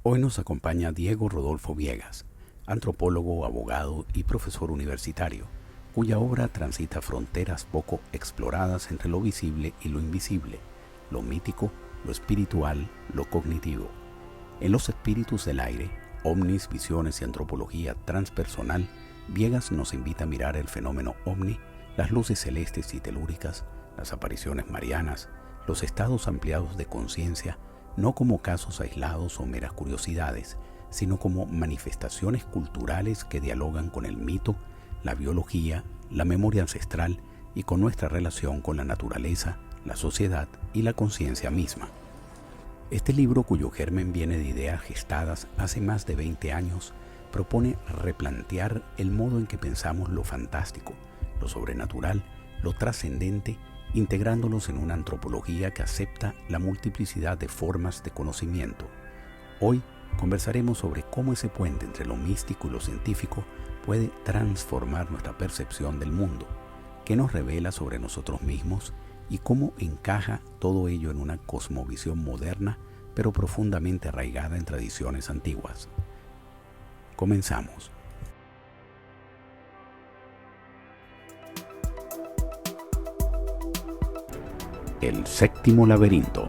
Hoy nos acompaña Diego Rodolfo Viegas, antropólogo, abogado y profesor universitario, cuya obra transita fronteras poco exploradas entre lo visible y lo invisible, lo mítico, lo espiritual, lo cognitivo. En Los espíritus del aire, ovnis, visiones y antropología transpersonal, Viegas nos invita a mirar el fenómeno ovni, las luces celestes y telúricas, las apariciones marianas, los estados ampliados de conciencia, no como casos aislados o meras curiosidades, sino como manifestaciones culturales que dialogan con el mito, la biología, la memoria ancestral y con nuestra relación con la naturaleza, la sociedad y la conciencia misma. Este libro, cuyo germen viene de ideas gestadas hace más de 20 años, propone replantear el modo en que pensamos lo fantástico, lo sobrenatural, lo trascendente, integrándolos en una antropología que acepta la multiplicidad de formas de conocimiento. Hoy conversaremos sobre cómo ese puente entre lo místico y lo científico puede transformar nuestra percepción del mundo, qué nos revela sobre nosotros mismos y cómo encaja todo ello en una cosmovisión moderna, pero profundamente arraigada en tradiciones antiguas. Comenzamos. El séptimo laberinto.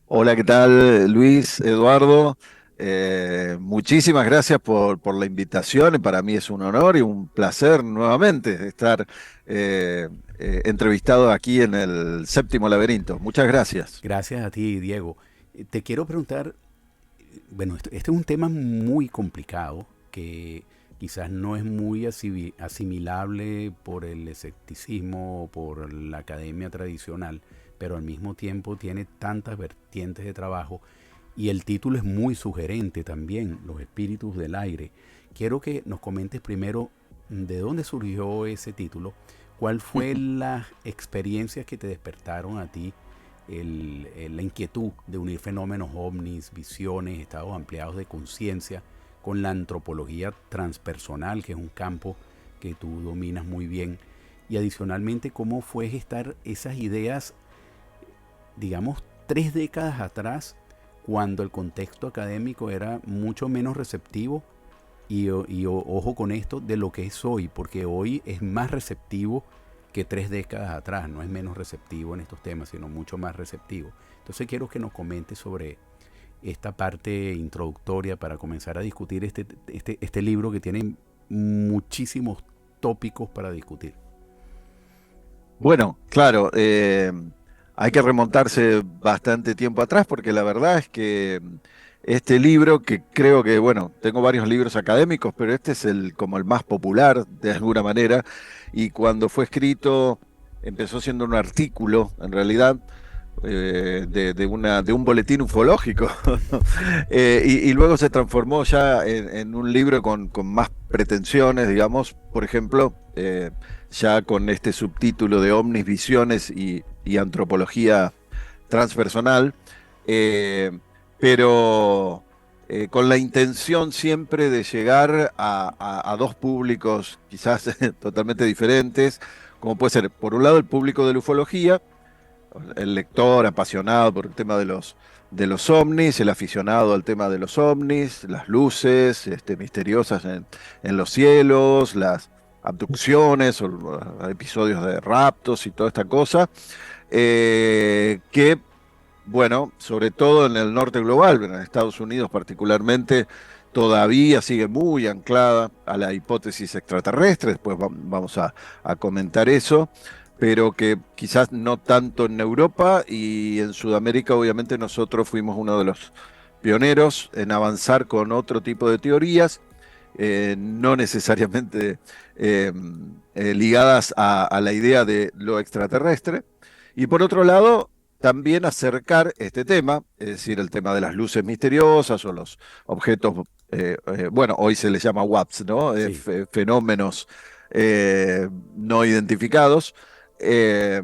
Hola, ¿qué tal, Luis, Eduardo? Muchísimas gracias por la invitación y para mí es un honor y un placer nuevamente estar eh, entrevistado aquí en el Séptimo Laberinto. Muchas gracias. Gracias a ti, Diego. Te quiero preguntar, bueno, este es un tema muy complicado que quizás no es muy asimilable por el escepticismo o por la academia tradicional, pero al mismo tiempo tiene tantas vertientes de trabajo y el título es muy sugerente también, Los espíritus del aire. Quiero que nos comentes primero de dónde surgió ese título, cuál fue las experiencias que te despertaron a ti la inquietud de unir fenómenos ovnis, visiones, estados ampliados de conciencia con la antropología transpersonal, que es un campo que tú dominas muy bien, y adicionalmente cómo fue gestar esas ideas, digamos, 3 décadas atrás, cuando el contexto académico era mucho menos receptivo y ojo con esto, de lo que es hoy, porque hoy es más receptivo que 3 décadas atrás, no es menos receptivo en estos temas, sino mucho más receptivo. Entonces quiero que nos comentes sobre esta parte introductoria para comenzar a discutir este libro que tiene muchísimos tópicos para discutir. Bueno, claro, hay que remontarse bastante tiempo atrás porque la verdad es que este libro, que creo que, bueno, tengo varios libros académicos, pero este es como el más popular de alguna manera, y cuando fue escrito empezó siendo un artículo, en realidad, de un boletín ufológico. Y luego se transformó ya en un libro con más pretensiones, digamos, por ejemplo, ya con este subtítulo de ovnis, visiones y antropología transpersonal, eh, pero con la intención siempre de llegar a dos públicos quizás totalmente diferentes, como puede ser, por un lado, el público de la ufología, el lector apasionado por el tema de los ovnis, el aficionado al tema de los ovnis, las luces misteriosas en los cielos, las abducciones o episodios de raptos y toda esta cosa, que, bueno, sobre todo en el norte global, en Estados Unidos particularmente, todavía sigue muy anclada a la hipótesis extraterrestre, después vamos a comentar eso, pero que quizás no tanto en Europa y en Sudamérica obviamente nosotros fuimos uno de los pioneros en avanzar con otro tipo de teorías, no necesariamente ligadas a la idea de lo extraterrestre. Y por otro lado, también acercar este tema, es decir, el tema de las luces misteriosas o los objetos, bueno, hoy se les llama WAPs, ¿no? Sí. Fenómenos no identificados, eh,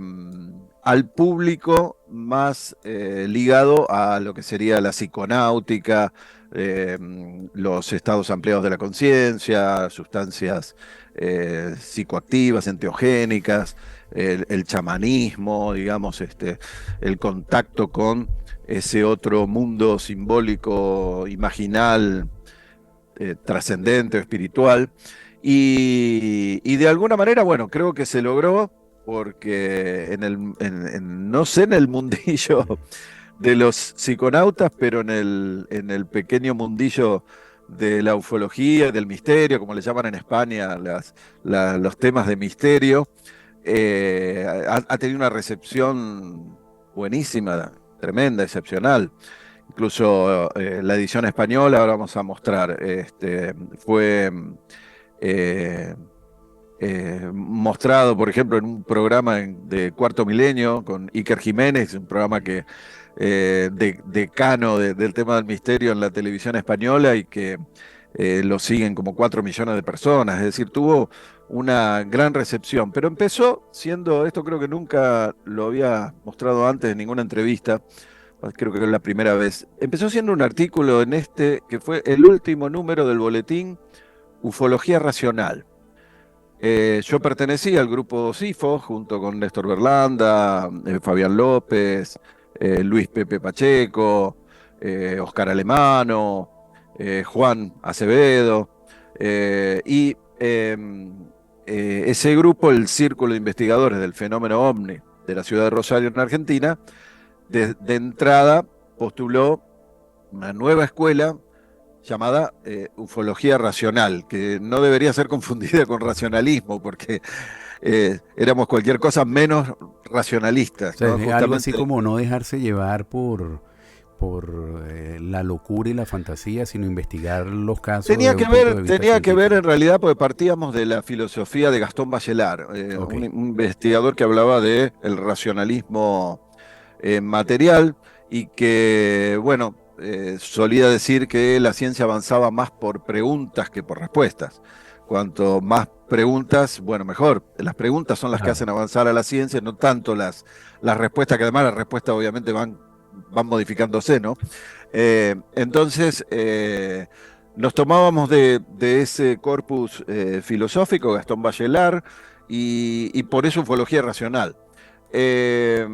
al público más ligado a lo que sería la psiconáutica, eh, los estados ampliados de la conciencia, sustancias psicoactivas, enteogénicas, el chamanismo, digamos, el contacto con ese otro mundo simbólico, imaginal, trascendente o espiritual. Y de alguna manera, bueno, creo que se logró porque no sé en el mundillo de los psiconautas, pero en el pequeño mundillo de la ufología, del misterio, como le llaman en España, los temas de misterio, ha tenido una recepción buenísima, tremenda, excepcional. Incluso la edición española, ahora vamos a mostrar, fue eh, mostrado, por ejemplo, en un programa de Cuarto Milenio con Iker Jiménez, un programa que decano del tema del misterio en la televisión española y que lo siguen como 4 millones de personas, es decir, tuvo una gran recepción, pero empezó siendo, esto creo que nunca lo había mostrado antes en ninguna entrevista, creo que es la primera vez, empezó siendo un artículo en que fue el último número del boletín Ufología Racional. Yo pertenecía al grupo SIFO junto con Néstor Berlanda, Fabián López, Luis Pepe Pacheco, Oscar Alemano, Juan Acevedo, ese grupo, el Círculo de Investigadores del Fenómeno OVNI de la ciudad de Rosario, en Argentina, de entrada postuló una nueva escuela llamada ufología racional, que no debería ser confundida con racionalismo, porque éramos cualquier cosa menos O racionalistas, sea, ¿no? es algo así Justamente como no dejarse llevar por la locura y la fantasía, sino investigar los casos tenía desde que un punto ver, de vista tenía que ver en científico. realidad porque partíamos de la filosofía de Gastón Bachelard, Ok. un investigador que hablaba de el racionalismo material y que, bueno, solía decir que la ciencia avanzaba más por preguntas que por respuestas. Cuanto más preguntas, bueno, mejor. Las preguntas son las que hacen Claro. avanzar a la ciencia, no tanto las respuestas, que además las respuestas obviamente van modificándose, ¿no? Entonces, nos tomábamos de ese corpus filosófico, Gastón Bachelard, y por eso ufología racional. Eh,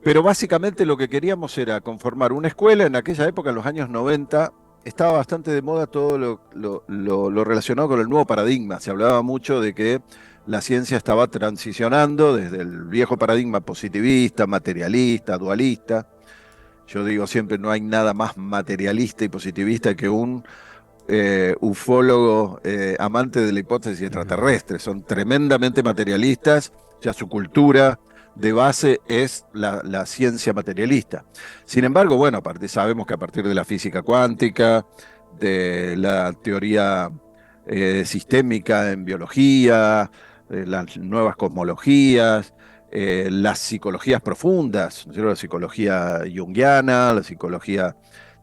pero básicamente lo que queríamos era conformar una escuela. En aquella época, en los años 90, estaba bastante de moda todo lo relacionado con el nuevo paradigma. Se hablaba mucho de que la ciencia estaba transicionando desde el viejo paradigma positivista, materialista, dualista. Yo digo siempre, no hay nada más materialista y positivista que un ufólogo amante de la hipótesis Ujú. extraterrestre. Son tremendamente materialistas, ya su cultura de base es la ciencia materialista. Sin embargo, bueno, aparte, sabemos que a partir de la física cuántica, de la teoría sistémica en biología, las nuevas cosmologías, las psicologías profundas, ¿no es cierto? La psicología junguiana, la psicología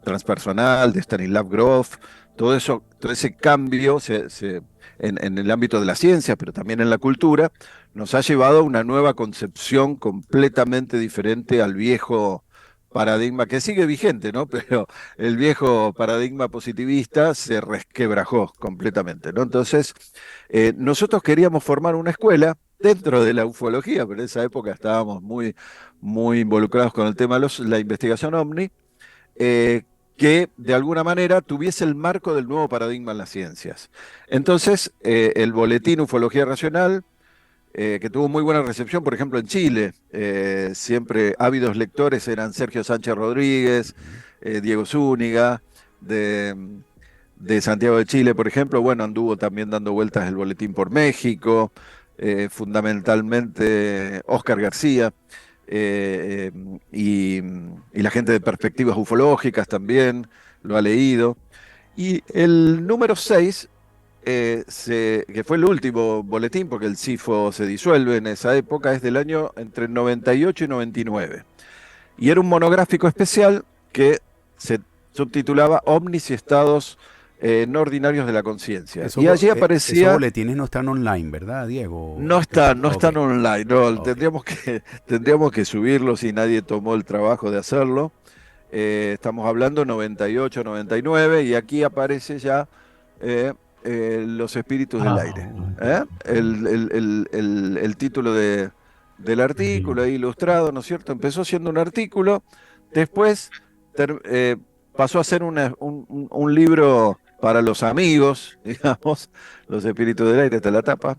transpersonal de Stanislav Grof, todo eso, todo ese cambio en el ámbito de la ciencia, pero también en la cultura, nos ha llevado a una nueva concepción completamente diferente al viejo paradigma, que sigue vigente, ¿no? Pero el viejo paradigma positivista se resquebrajó completamente, ¿no? Entonces, nosotros queríamos formar una escuela dentro de la ufología, pero en esa época estábamos muy involucrados con el tema de la investigación OVNI, eh, que de alguna manera tuviese el marco del nuevo paradigma en las ciencias. Entonces, el boletín Ufología Racional, que tuvo muy buena recepción, por ejemplo, en Chile, siempre ávidos lectores eran Sergio Sánchez Rodríguez, Ujú. Diego Zúñiga, de, de Santiago de Chile, por ejemplo. Bueno, anduvo también dando vueltas el boletín por México, fundamentalmente Oscar García. Y la gente de Perspectivas Ufológicas también lo ha leído. Y el número 6, que fue el último boletín, porque el CIFO se disuelve en esa época, es del año entre el 98 y 99. Y era un monográfico especial que se subtitulaba Ovnis y estados No ordinarios de la conciencia. Esos, Y allí esos aparecía. boletines no están online, ¿verdad, Diego? No Ok, están online, no, ok. tendríamos que subirlos y nadie tomó el trabajo de hacerlo. Estamos hablando 98, 99 y aquí aparece ya eh, Los espíritus del Ah, aire. ¿Eh? El título del artículo ahí ilustrado, ¿no es cierto? Empezó siendo un artículo, después ter- eh, pasó a ser un libro para los amigos, digamos, Los espíritus del aire, está la tapa.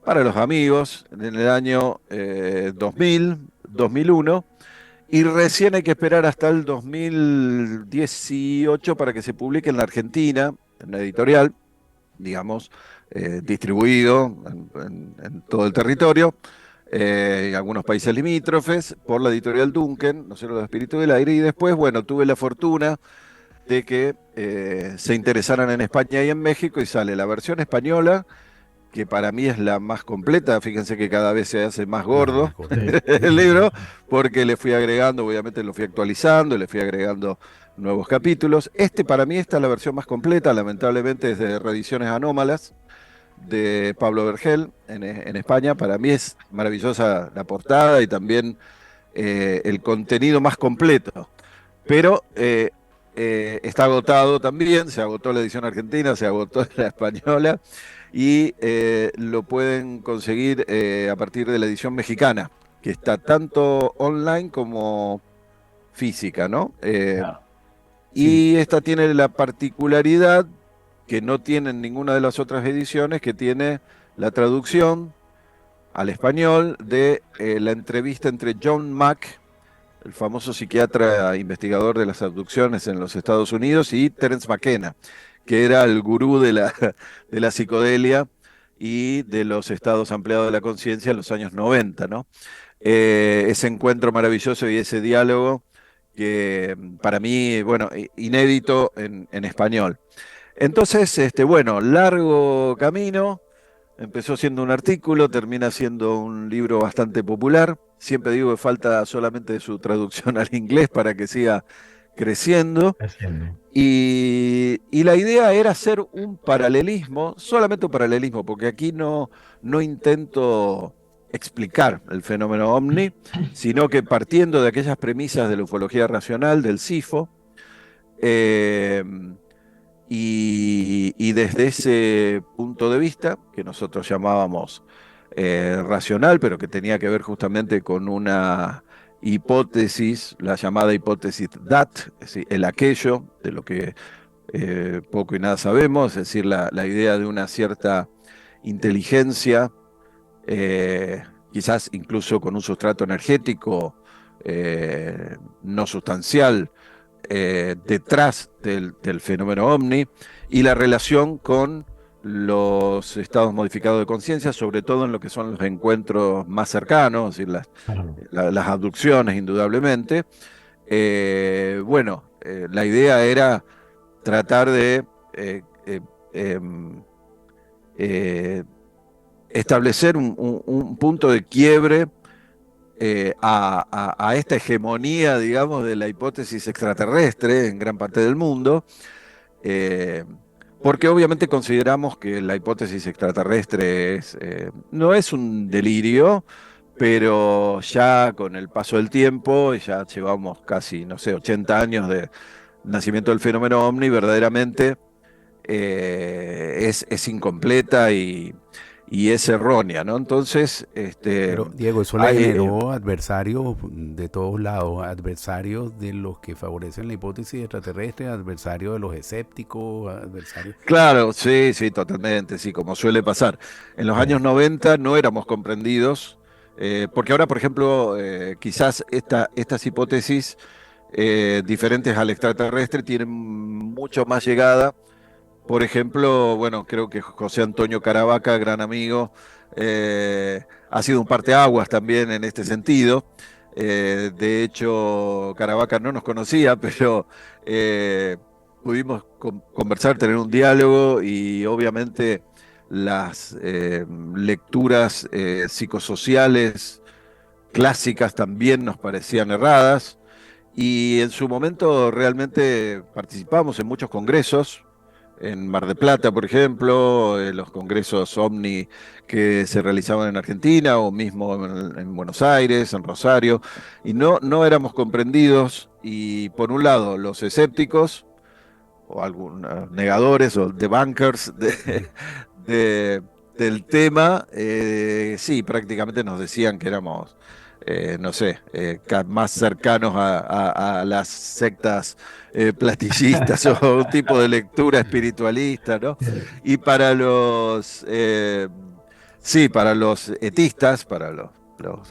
Para los amigos, en el año 2000, 2001. Y recién hay que esperar hasta el 2018 para que se publique en la Argentina, en la editorial, digamos, distribuido en todo el territorio, en algunos países limítrofes, por la editorial Duncan, ¿no sé, Los Espíritus del Aire, y después, bueno, tuve la fortuna de que se interesaran en España y en México, y sale la versión española, que para mí es la más completa. Fíjense que cada vez se hace más gordo Más gordo. sí. el libro, porque le fui agregando, obviamente lo fui actualizando, le fui agregando nuevos capítulos. Para mí esta es la versión más completa, lamentablemente es de Reediciones Anómalas, de Pablo Vergel, en España. Para mí es maravillosa la portada y también el contenido más completo. Pero está agotado también, se agotó la edición argentina, se agotó la española y lo pueden conseguir a partir de la edición mexicana, que está tanto online como física, ¿no? Claro. Sí, Y esta tiene la particularidad que no tienen ninguna de las otras ediciones, que tiene la traducción al español de la entrevista entre John Mack, el famoso psiquiatra investigador de las abducciones en los Estados Unidos, y Terence McKenna, que era el gurú de la psicodelia y de los estados ampliados de la conciencia en los años 90, ¿no? Ese encuentro maravilloso y ese diálogo que para mí, bueno, inédito en español. Entonces, bueno, largo camino. Empezó siendo un artículo, termina siendo un libro bastante popular. Siempre digo que falta solamente su traducción al inglés para que siga creciendo. Haciendo. Y la idea era hacer un paralelismo, solamente un paralelismo, porque aquí no intento explicar el fenómeno ovni, sino que partiendo de aquellas premisas de la ufología racional, del SIFO, eh, y desde ese punto de vista, que nosotros llamábamos racional, pero que tenía que ver justamente con una hipótesis, la llamada hipótesis DAT, es decir, el aquello, de lo que poco y nada sabemos, es decir, la idea de una cierta inteligencia, quizás incluso con un sustrato energético no sustancial, detrás del fenómeno ovni, y la relación con los estados modificados de conciencia, sobre todo en lo que son los encuentros más cercanos, es decir, Claro. las abducciones, indudablemente. Bueno, la idea era tratar de em, eh, establecer un punto de quiebre a esta hegemonía, digamos, de la hipótesis extraterrestre en gran parte del mundo, eh, porque obviamente consideramos que la hipótesis extraterrestre no es un delirio, pero ya con el paso del tiempo, ya llevamos casi, no sé, 80 años de nacimiento del fenómeno ovni, verdaderamente es incompleta y es errónea, ¿no? Entonces, pero Diego, eso le hay, generó adversarios de todos lados, adversarios de los que favorecen la hipótesis extraterrestre, adversarios de los escépticos, adversarios... claro, sí, sí, totalmente, sí, como suele pasar. En los años 90 no éramos comprendidos, porque ahora, por ejemplo, quizás estas hipótesis diferentes al extraterrestre tienen mucho más llegada. Por ejemplo, bueno, creo que José Antonio Caravaca, gran amigo, ha sido un parteaguas también en este sentido. De hecho, Caravaca no nos conocía, pero eh, pudimos conversar, tener un diálogo y obviamente las lecturas psicosociales clásicas también nos parecían erradas. Y en su momento realmente participamos en muchos congresos, en Mar del Plata, por ejemplo, en los congresos OVNI que se realizaban en Argentina o mismo en Buenos Aires, en Rosario, y no éramos comprendidos. Y por un lado, los escépticos o algunos negadores o debunkers de- del tema, sí, prácticamente nos decían que éramos, no sé, más cercanos a las sectas platillistas o un tipo de lectura espiritualista, ¿no? Y para sí, para los etistas, para los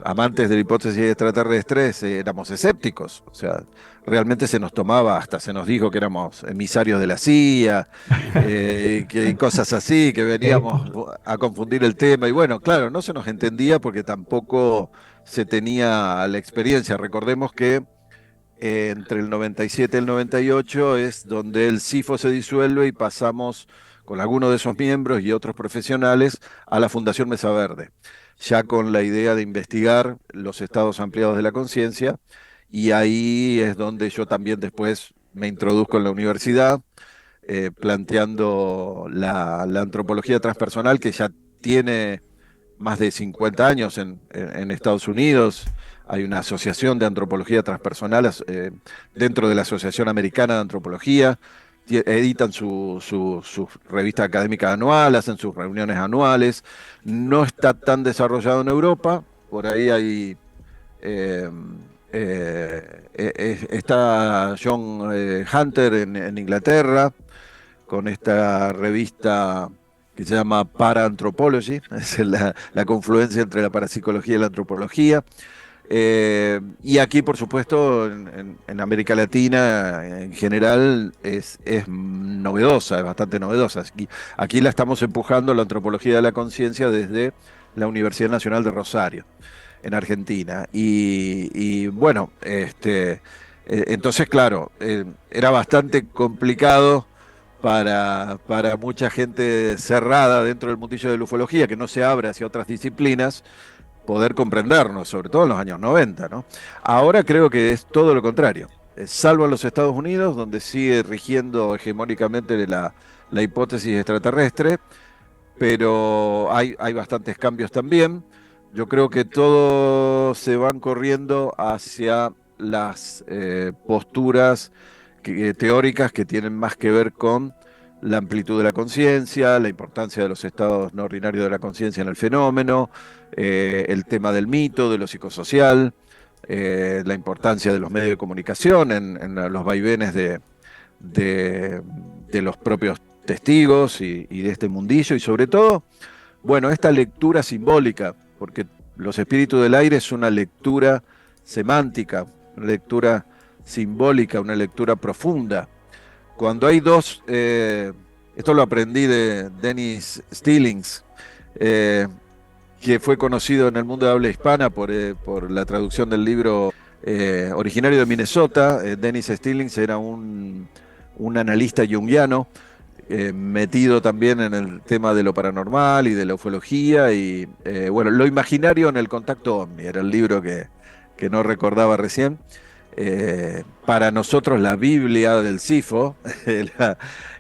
amantes de la hipótesis extraterrestres, éramos escépticos, o sea, realmente se nos tomaba, hasta se nos dijo que éramos emisarios de la CIA, y cosas así, que veníamos a confundir el tema. Y bueno, claro, no se nos entendía porque tampoco se tenía la experiencia. Recordemos que entre el 97 y el 98 es donde el CIFO se disuelve y pasamos con algunos de esos miembros y otros profesionales a la Fundación Mesa Verde, ya con la idea de investigar los estados ampliados de la conciencia, y ahí es donde yo también después me introduzco en la universidad, planteando la antropología transpersonal, que ya tiene más de 50 años en Estados Unidos. Hay una asociación de antropología transpersonal dentro de la Asociación Americana de Antropología. Editan su revista académica anual, hacen sus reuniones anuales. No está tan desarrollado en Europa. Por ahí hay eh, está John Hunter en Inglaterra, con esta revista que se llama Para-Anthropology, es la confluencia entre la parapsicología y la antropología. Y aquí, por supuesto, en América Latina en general es novedosa, es bastante novedosa. Aquí la estamos empujando, la antropología de la conciencia, desde la Universidad Nacional de Rosario, en Argentina. Y bueno, entonces, claro, era bastante complicado para mucha gente cerrada dentro del mundillo de la ufología, que no se abre hacia otras disciplinas, poder comprendernos, sobre todo en los años 90, ¿no? Ahora creo que es todo lo contrario. Salvo en los Estados Unidos, donde sigue rigiendo hegemónicamente la hipótesis extraterrestre, pero hay bastantes cambios también. Yo creo que todos se van corriendo hacia las posturas teóricas que tienen más que ver con la amplitud de la conciencia, la importancia de los estados no ordinarios de la conciencia en el fenómeno, el tema del mito, de lo psicosocial, la importancia de los medios de comunicación en los vaivenes de, de los propios testigos y de este mundillo, y sobre todo, bueno, esta lectura simbólica, porque Los Espíritus del Aire es una lectura semántica, una lectura simbólica, una lectura profunda. Cuando hay dos, esto lo aprendí de Dennis Stillings, eh, que fue conocido en el mundo de habla hispana por la traducción del libro originario de Minnesota. Dennis Stillings era un analista junguiano, metido también en el tema de lo paranormal y de la ufología, y bueno, lo imaginario en el contacto ovni, era el libro que no recordaba recién. Para nosotros la Biblia del CIFO, era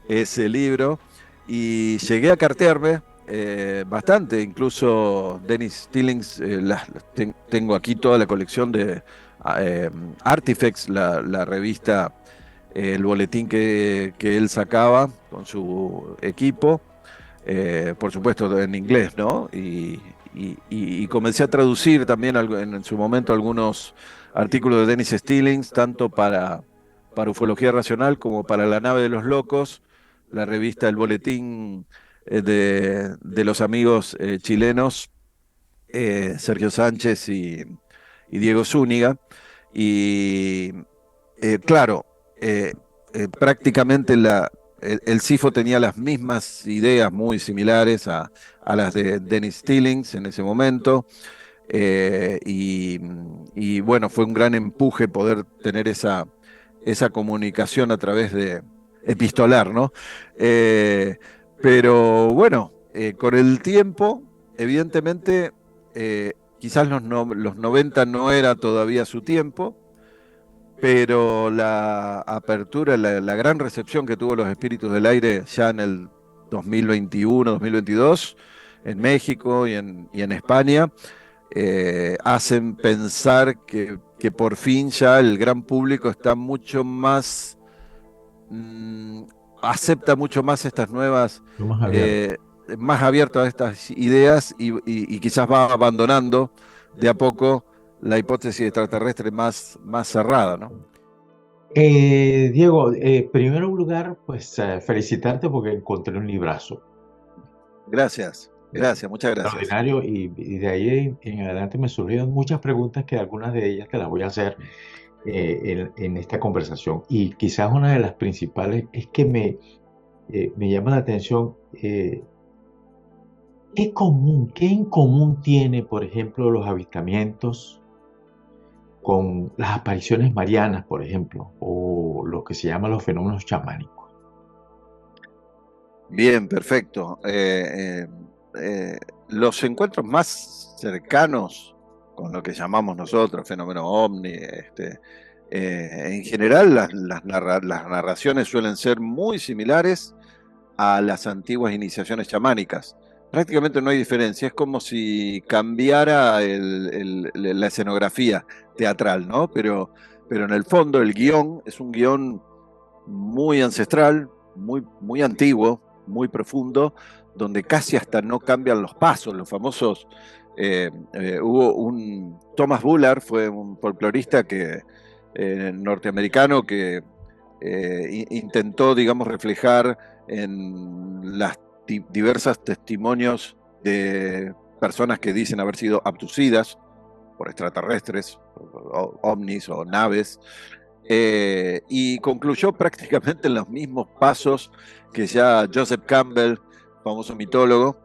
ese libro, y llegué a cartearme bastante, incluso Dennis Stillings, tengo aquí toda la colección de Artifacts, la revista, el boletín que él sacaba con su equipo, por supuesto en inglés, ¿no? Y comencé a traducir también en su momento algunos artículos de Dennis Stillings, tanto para Ufología Racional como para La Nave de los Locos, la revista, el boletín de los amigos chilenos, Sergio Sánchez y Diego Zúñiga. Y claro, prácticamente el CIFO tenía las mismas ideas muy similares a las de Dennis Stillings en ese momento. Y bueno, fue un gran empuje poder tener esa comunicación a través de epistolar, ¿no? Eh, pero bueno, con el tiempo, evidentemente, quizás los 90 no era todavía su tiempo, pero la apertura, la gran recepción que tuvo los Espíritus del Aire ya en el 2021, 2022, en México y en España, hacen pensar que por fin ya el gran público está mucho más, mm, acepta mucho más estas nuevas, Lo más abierto. eh, más abierto a estas ideas y quizás va abandonando de a poco la hipótesis extraterrestre más cerrada, ¿no? Diego, primero lugar, pues felicitarte porque encontré un librazo. Gracias, muchas gracias. Extraordinario y de ahí en adelante me surgieron muchas preguntas que algunas de ellas te las voy a hacer en esta conversación. Y quizás una de las principales es que me llama la atención qué en común tiene, por ejemplo, los avistamientos con las apariciones marianas, por ejemplo, o lo que se llaman los fenómenos chamánicos. Bien, perfecto. Los encuentros más cercanos con lo que llamamos nosotros fenómeno ovni, en general las narraciones suelen ser muy similares a las antiguas iniciaciones chamánicas. Prácticamente no hay diferencia, es como si cambiara la escenografía teatral, ¿no? Pero en el fondo el guión es un guión muy ancestral, muy antiguo, muy profundo, donde casi hasta no cambian los pasos, los famosos. Hubo Thomas Bullard, fue un folclorista norteamericano que intentó, digamos, reflejar en las diversas testimonios de personas que dicen haber sido abducidas por extraterrestres, ovnis o naves, y concluyó prácticamente en los mismos pasos que ya Joseph Campbell, famoso mitólogo,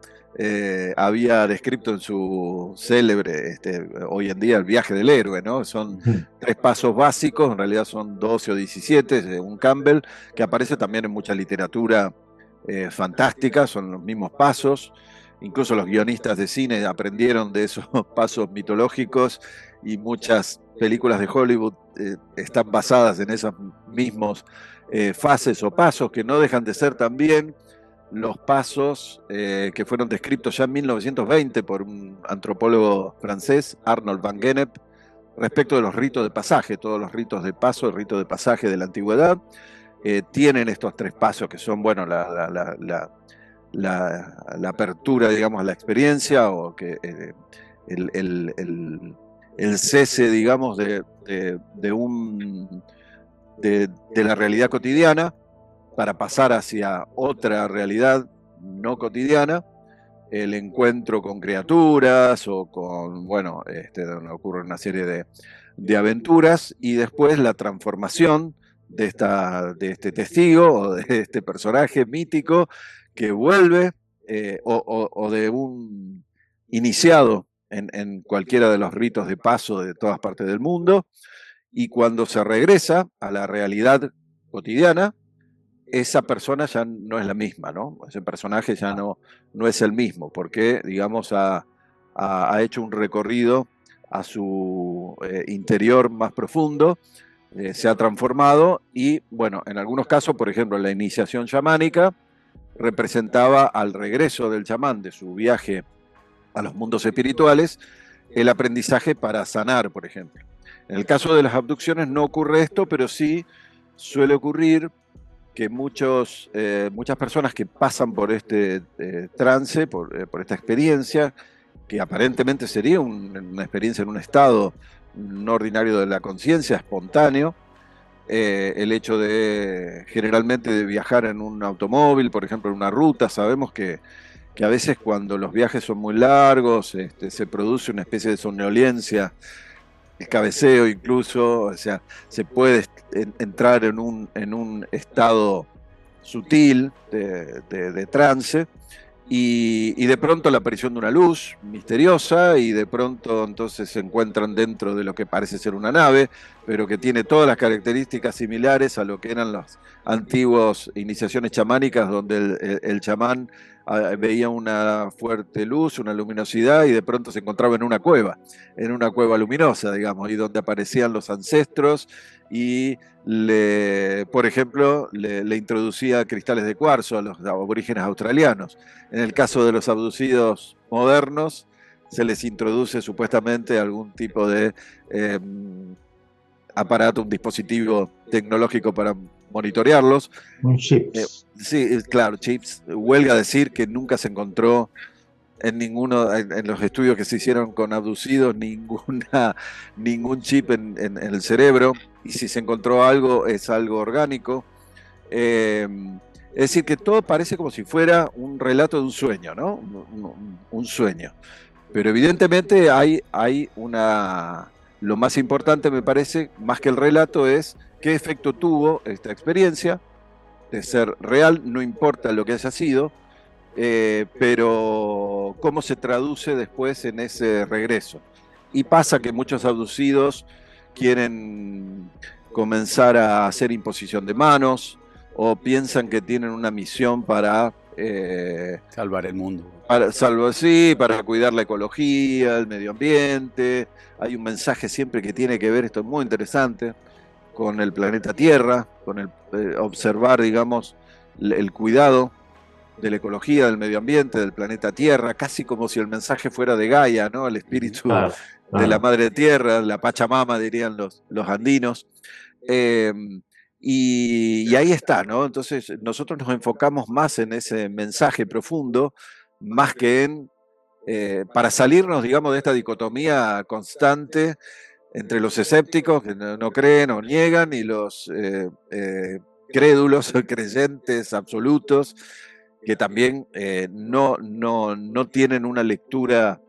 había descrito en su célebre, hoy en día, el viaje del héroe, ¿no? Son 3 pasos básicos, en realidad son 12 o 17, según Campbell, que aparece también en mucha literatura fantástica, son los mismos pasos. Incluso los guionistas de cine aprendieron de esos pasos mitológicos y muchas películas de Hollywood están basadas en esos mismos fases o pasos que no dejan de ser también los pasos que fueron descritos ya en 1920 por un antropólogo francés, Arnold van Gennep, respecto de los ritos de pasaje. Todos los ritos de paso, el rito de pasaje de la antigüedad, tienen estos 3 pasos que son, bueno, la apertura, digamos, a la experiencia, o que el cese, digamos, de la realidad cotidiana para pasar hacia otra realidad no cotidiana, el encuentro con criaturas o con, bueno, donde ocurre una serie de aventuras, y después la transformación de este testigo o de este personaje mítico que vuelve, o de un iniciado en cualquiera de los ritos de paso de todas partes del mundo, y cuando se regresa a la realidad cotidiana, esa persona ya no es la misma, ¿no? Ese personaje ya no es el mismo, porque, digamos, ha hecho un recorrido a su interior más profundo, se ha transformado y, bueno, en algunos casos, por ejemplo, la iniciación chamánica representaba al regreso del chamán de su viaje a los mundos espirituales, el aprendizaje para sanar, por ejemplo. En el caso de las abducciones no ocurre esto, pero sí suele ocurrir que muchas personas que pasan por este trance, por esta experiencia, que aparentemente sería una experiencia en un estado no ordinario de la conciencia, espontáneo, el hecho de generalmente de viajar en un automóvil, por ejemplo, en una ruta, sabemos que a veces cuando los viajes son muy largos, se produce una especie de somnolencia, el cabeceo incluso, o sea, se puede entrar en un estado sutil de trance, y de pronto la aparición de una luz misteriosa, y de pronto entonces se encuentran dentro de lo que parece ser una nave, pero que tiene todas las características similares a lo que eran las antiguas iniciaciones chamánicas, donde el chamán veía una fuerte luz, una luminosidad, y de pronto se encontraba en una cueva luminosa, digamos, y donde aparecían los ancestros y por ejemplo, le introducía cristales de cuarzo a los aborígenes australianos. En el caso de los abducidos modernos, se les introduce supuestamente algún tipo de aparato, un dispositivo tecnológico para monitorearlos. Un chips. Sí, claro, chips. Huelga decir que nunca se encontró en los estudios que se hicieron con abducidos ningún chip en el cerebro, y si se encontró algo es algo orgánico. Es decir, que todo parece como si fuera un relato de un sueño, ¿no? Un sueño. Pero evidentemente lo más importante, me parece, más que el relato, es qué efecto tuvo esta experiencia de ser real, no importa lo que haya sido, pero cómo se traduce después en ese regreso. Y pasa que muchos abducidos quieren comenzar a hacer imposición de manos, o piensan que tienen una misión para salvar el mundo. Para cuidar la ecología, el medio ambiente. Hay un mensaje siempre que tiene que ver, esto es muy interesante, con el planeta Tierra, con el observar, digamos, el cuidado de la ecología, del medio ambiente, del planeta Tierra, casi como si el mensaje fuera de Gaia, ¿no? El espíritu de la Madre Tierra, la Pachamama, dirían los andinos. Y ahí está, ¿no? Entonces nosotros nos enfocamos más en ese mensaje profundo, más que para salirnos, digamos, de esta dicotomía constante entre los escépticos, que no creen o niegan, y los crédulos, creyentes absolutos, que también no tienen una lectura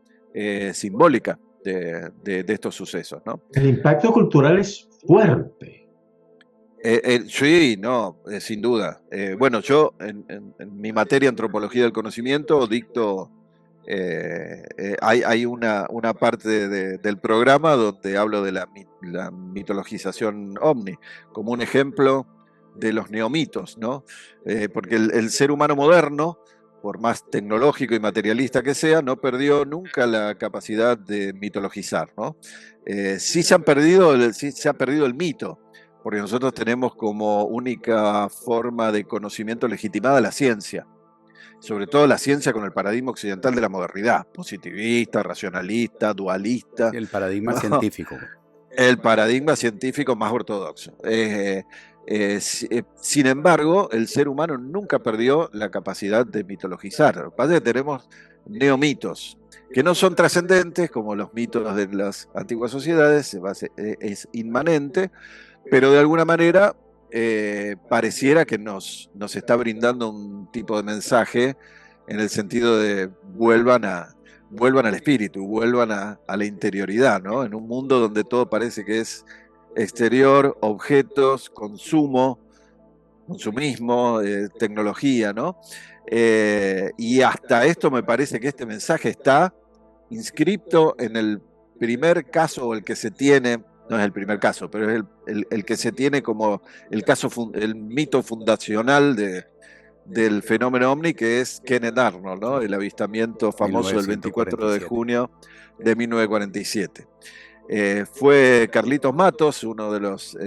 simbólica de estos sucesos, ¿no? El impacto cultural es fuerte. Sí, no, sin duda. Bueno, yo en mi materia antropología del conocimiento dicto, hay una parte del programa donde hablo de la mitologización ovni, como un ejemplo de los neomitos, ¿no? Porque el ser humano moderno, por más tecnológico y materialista que sea, no perdió nunca la capacidad de mitologizar, ¿no? Sí se ha perdido el mito, porque nosotros tenemos como única forma de conocimiento legitimada la ciencia, sobre todo la ciencia con el paradigma occidental de la modernidad, positivista, racionalista, dualista. El paradigma científico. El paradigma científico más ortodoxo. Sin embargo, el ser humano nunca perdió la capacidad de mitologizar. Lo que pasa es que tenemos neomitos, que no son trascendentes como los mitos de las antiguas sociedades, es inmanente, pero de alguna manera pareciera que nos está brindando un tipo de mensaje en el sentido de vuelvan al espíritu, vuelvan a la interioridad, ¿no? En un mundo donde todo parece que es exterior, objetos, consumismo, tecnología, ¿no? Y hasta esto me parece que este mensaje está inscripto en el primer caso, o el que se tiene, no es el primer caso, pero es el que se tiene como el mito fundacional del fenómeno ovni, que es Kenneth Arnold, ¿no? El avistamiento famoso del 24 de junio de 1947. Fue Carlitos Matos, uno de los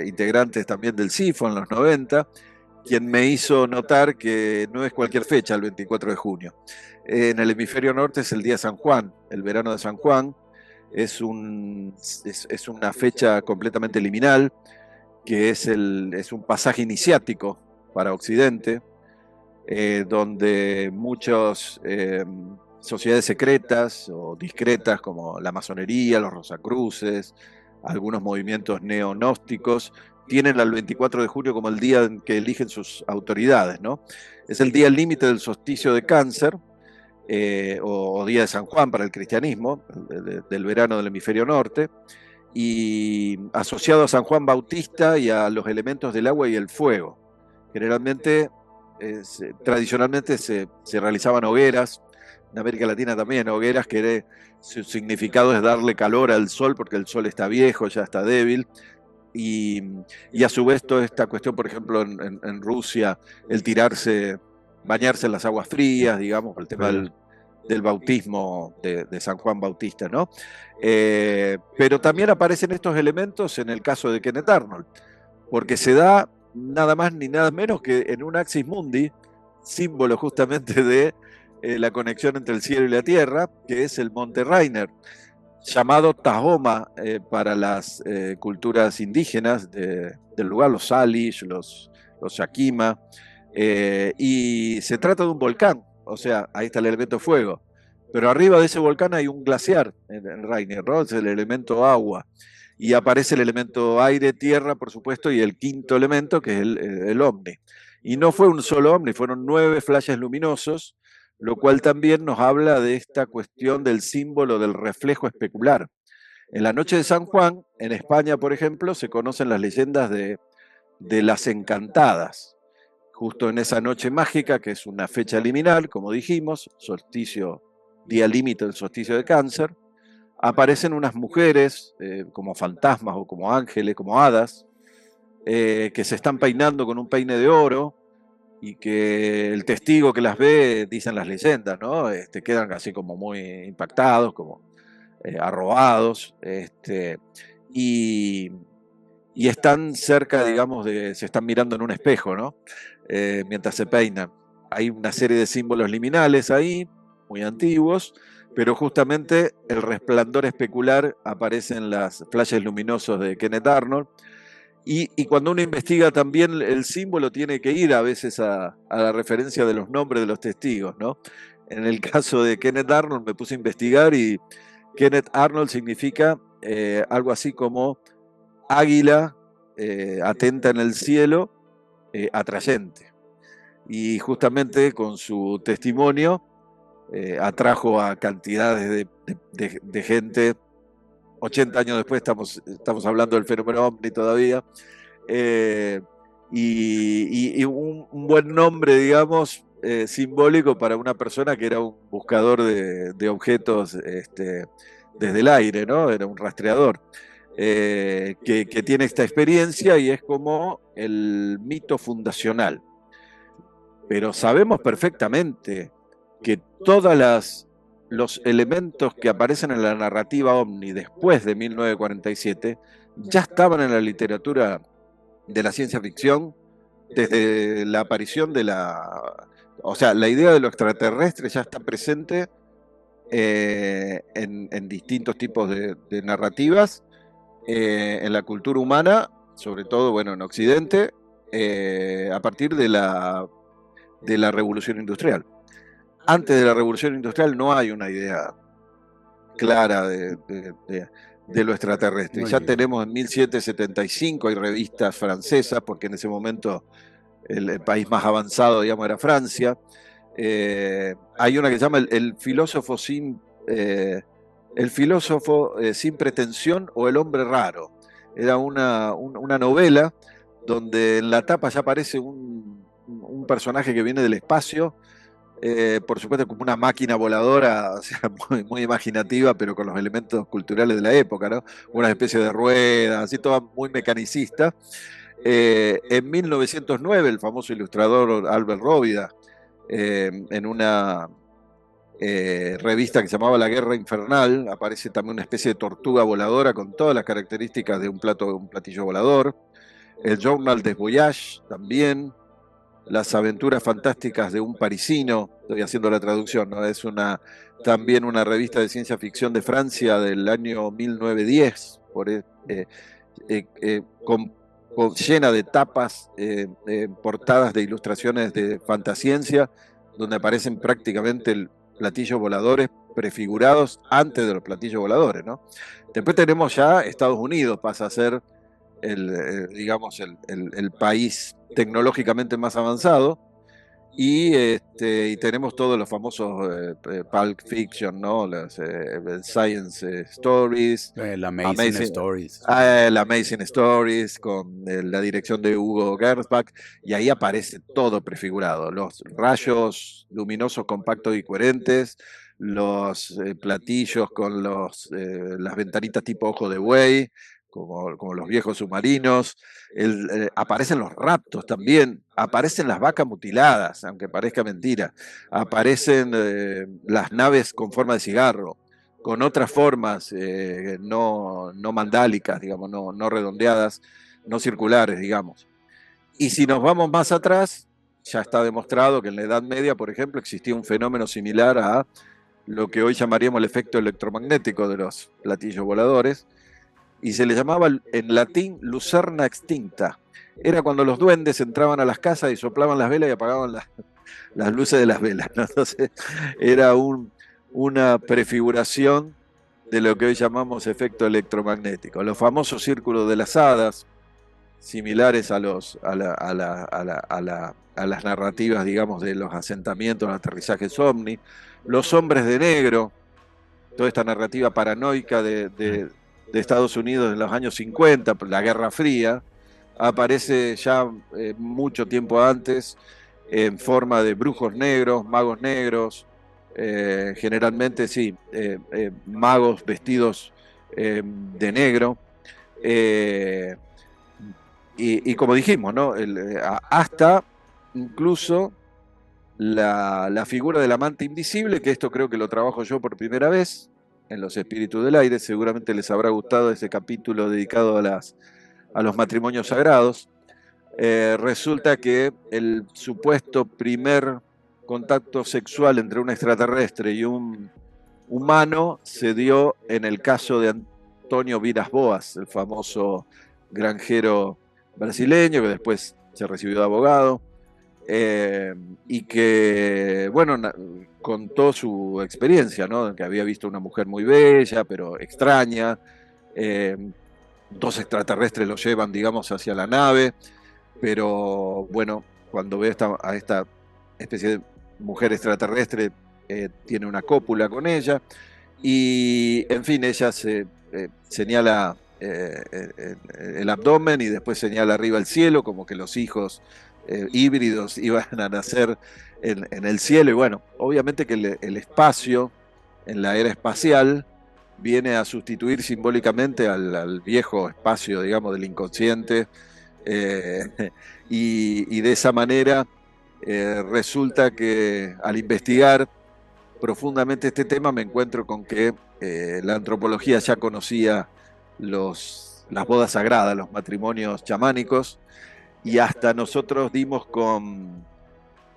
integrantes también del CIFO en los 90, quien me hizo notar que no es cualquier fecha el 24 de junio. En el hemisferio norte es el día de San Juan, el verano de San Juan. Es una fecha completamente liminal, que es un pasaje iniciático para Occidente, donde muchas sociedades secretas o discretas, como la masonería, los rosacruces, algunos movimientos neonósticos, tienen el 24 de junio como el día en que eligen sus autoridades, ¿no? Es el día límite del solsticio de Cáncer, o día de San Juan para el cristianismo, del verano del hemisferio norte, y asociado a San Juan Bautista y a los elementos del agua y el fuego. Generalmente, tradicionalmente se realizaban hogueras, en América Latina también, hogueras que su significado es darle calor al sol, porque el sol está viejo, ya está débil. Y a su vez toda esta cuestión, por ejemplo, en Rusia, el tirarse bañarse en las aguas frías, digamos, por el tema Verdad. del bautismo de San Juan Bautista, ¿no? Pero también aparecen estos elementos en el caso de Kenneth Arnold, porque se da nada más ni nada menos que en un axis mundi, símbolo justamente de la conexión entre el cielo y la tierra, que es el Monte Rainier, llamado Tahoma para las culturas indígenas del lugar, los Salish, los Yakima, y se trata de un volcán, o sea, ahí está el elemento fuego, pero arriba de ese volcán hay un glaciar en Rainier, ¿no? Es el elemento agua, y aparece el elemento aire, tierra, por supuesto, y el quinto elemento, que es el ovni. Y no fue un solo ovni, fueron 9 flashes luminosos, lo cual también nos habla de esta cuestión del símbolo del reflejo especular. En la noche de San Juan, en España, por ejemplo, se conocen las leyendas de las encantadas. Justo en esa noche mágica, que es una fecha liminal, como dijimos, solsticio, día límite del solsticio de Cáncer, aparecen unas mujeres como fantasmas o como ángeles, como hadas, que se están peinando con un peine de oro, y que el testigo que las ve, dicen las leyendas, ¿no? Quedan así como muy impactados, como arrobados, y, y están cerca, digamos, se están mirando en un espejo, ¿no? Mientras se peinan. Hay una serie de símbolos liminales ahí, muy antiguos, pero justamente el resplandor especular aparece en las flashes luminosos de Kenneth Arnold. Y cuando uno investiga también el símbolo tiene que ir a veces a la referencia de los nombres de los testigos, ¿no? En el caso de Kenneth Arnold me puse a investigar y Kenneth Arnold significa algo así como águila atenta en el cielo, atrayente. Y justamente con su testimonio atrajo a cantidades de gente. 80 años después estamos hablando del fenómeno OVNI todavía, y un buen nombre, digamos, simbólico para una persona que era un buscador de objetos desde el aire, ¿no? Era un rastreador, que tiene esta experiencia y es como el mito fundacional. Pero sabemos perfectamente que los elementos que aparecen en la narrativa OVNI después de 1947 ya estaban en la literatura de la ciencia ficción desde la aparición o sea, la idea de lo extraterrestre ya está presente en distintos tipos de narrativas, en la cultura humana, sobre todo, bueno, en Occidente, a partir de la Revolución Industrial. Antes de la Revolución Industrial no hay una idea clara de lo extraterrestre. No, Ya tenemos en 1775, hay revistas francesas, porque en ese momento el país más avanzado, digamos, era Francia. Hay una que se llama el filósofo sin pretensión o el hombre raro. Era una novela donde en la tapa ya aparece un personaje que viene del espacio, por supuesto como una máquina voladora, o sea, muy imaginativa, pero con los elementos culturales de la época, ¿no? Una especie de ruedas, así toda muy mecanicista. En 1909, el famoso ilustrador Albert Róbida, en una revista que se llamaba La Guerra Infernal, aparece también una especie de tortuga voladora con todas las características de un platillo volador. El Journal des Voyages también. Las aventuras fantásticas de un parisino, estoy haciendo la traducción, ¿no? Es también una revista de ciencia ficción de Francia del año 1910, llena de tapas, portadas de ilustraciones de fantasciencia, donde aparecen prácticamente platillos voladores prefigurados antes de los platillos voladores, ¿no? Después tenemos ya Estados Unidos, pasa a ser digamos, el país tecnológicamente más avanzado, y tenemos todos los famosos Pulp Fiction, ¿no? Science Stories, la Amazing Stories. La Amazing Stories, con la dirección de Hugo Gernsback, y ahí aparece todo prefigurado, los rayos luminosos compactos y coherentes, los platillos con las ventanitas tipo ojo de buey, como los viejos submarinos, aparecen los raptos también, aparecen las vacas mutiladas, aunque parezca mentira, aparecen las naves con forma de cigarro, con otras formas no mandálicas, digamos, no redondeadas, no circulares, digamos. Y si nos vamos más atrás, ya está demostrado que en la Edad Media, por ejemplo, existía un fenómeno similar a lo que hoy llamaríamos el efecto electromagnético de los platillos voladores, y se le llamaba en latín lucerna extinta. Era cuando los duendes entraban a las casas y soplaban las velas y apagaban las luces de las velas, ¿no? Entonces era una prefiguración de lo que hoy llamamos efecto electromagnético. Los famosos círculos de las hadas, similares a las narrativas, digamos, de los asentamientos, los aterrizajes ovni, los hombres de negro, toda esta narrativa paranoica de Estados Unidos en los años 50, la Guerra Fría, aparece ya mucho tiempo antes en forma de brujos negros, magos negros, generalmente sí, magos vestidos de negro. Y como dijimos, ¿no? Hasta incluso la figura del amante invisible, que esto creo que lo trabajo yo por primera vez en Los Espíritus del Aire. Seguramente les habrá gustado ese capítulo dedicado a los matrimonios sagrados. Resulta que el supuesto primer contacto sexual entre un extraterrestre y un humano se dio en el caso de Antonio Vilas Boas, el famoso granjero brasileño que después se recibió de abogado, y que, bueno, contó su experiencia, ¿no? Que había visto una mujer muy bella, pero extraña. Dos extraterrestres lo llevan, digamos, hacia la nave, pero bueno, cuando ve a esta especie de mujer extraterrestre, tiene una cópula con ella, y en fin, ella se señala el abdomen y después señala arriba el cielo, como que los hijos híbridos iban a nacer en el cielo. Y bueno, obviamente que el espacio en la era espacial viene a sustituir simbólicamente al viejo espacio, digamos, del inconsciente, y de esa manera resulta que al investigar profundamente este tema me encuentro con que la antropología ya conocía las bodas sagradas, los matrimonios chamánicos, y hasta nosotros dimos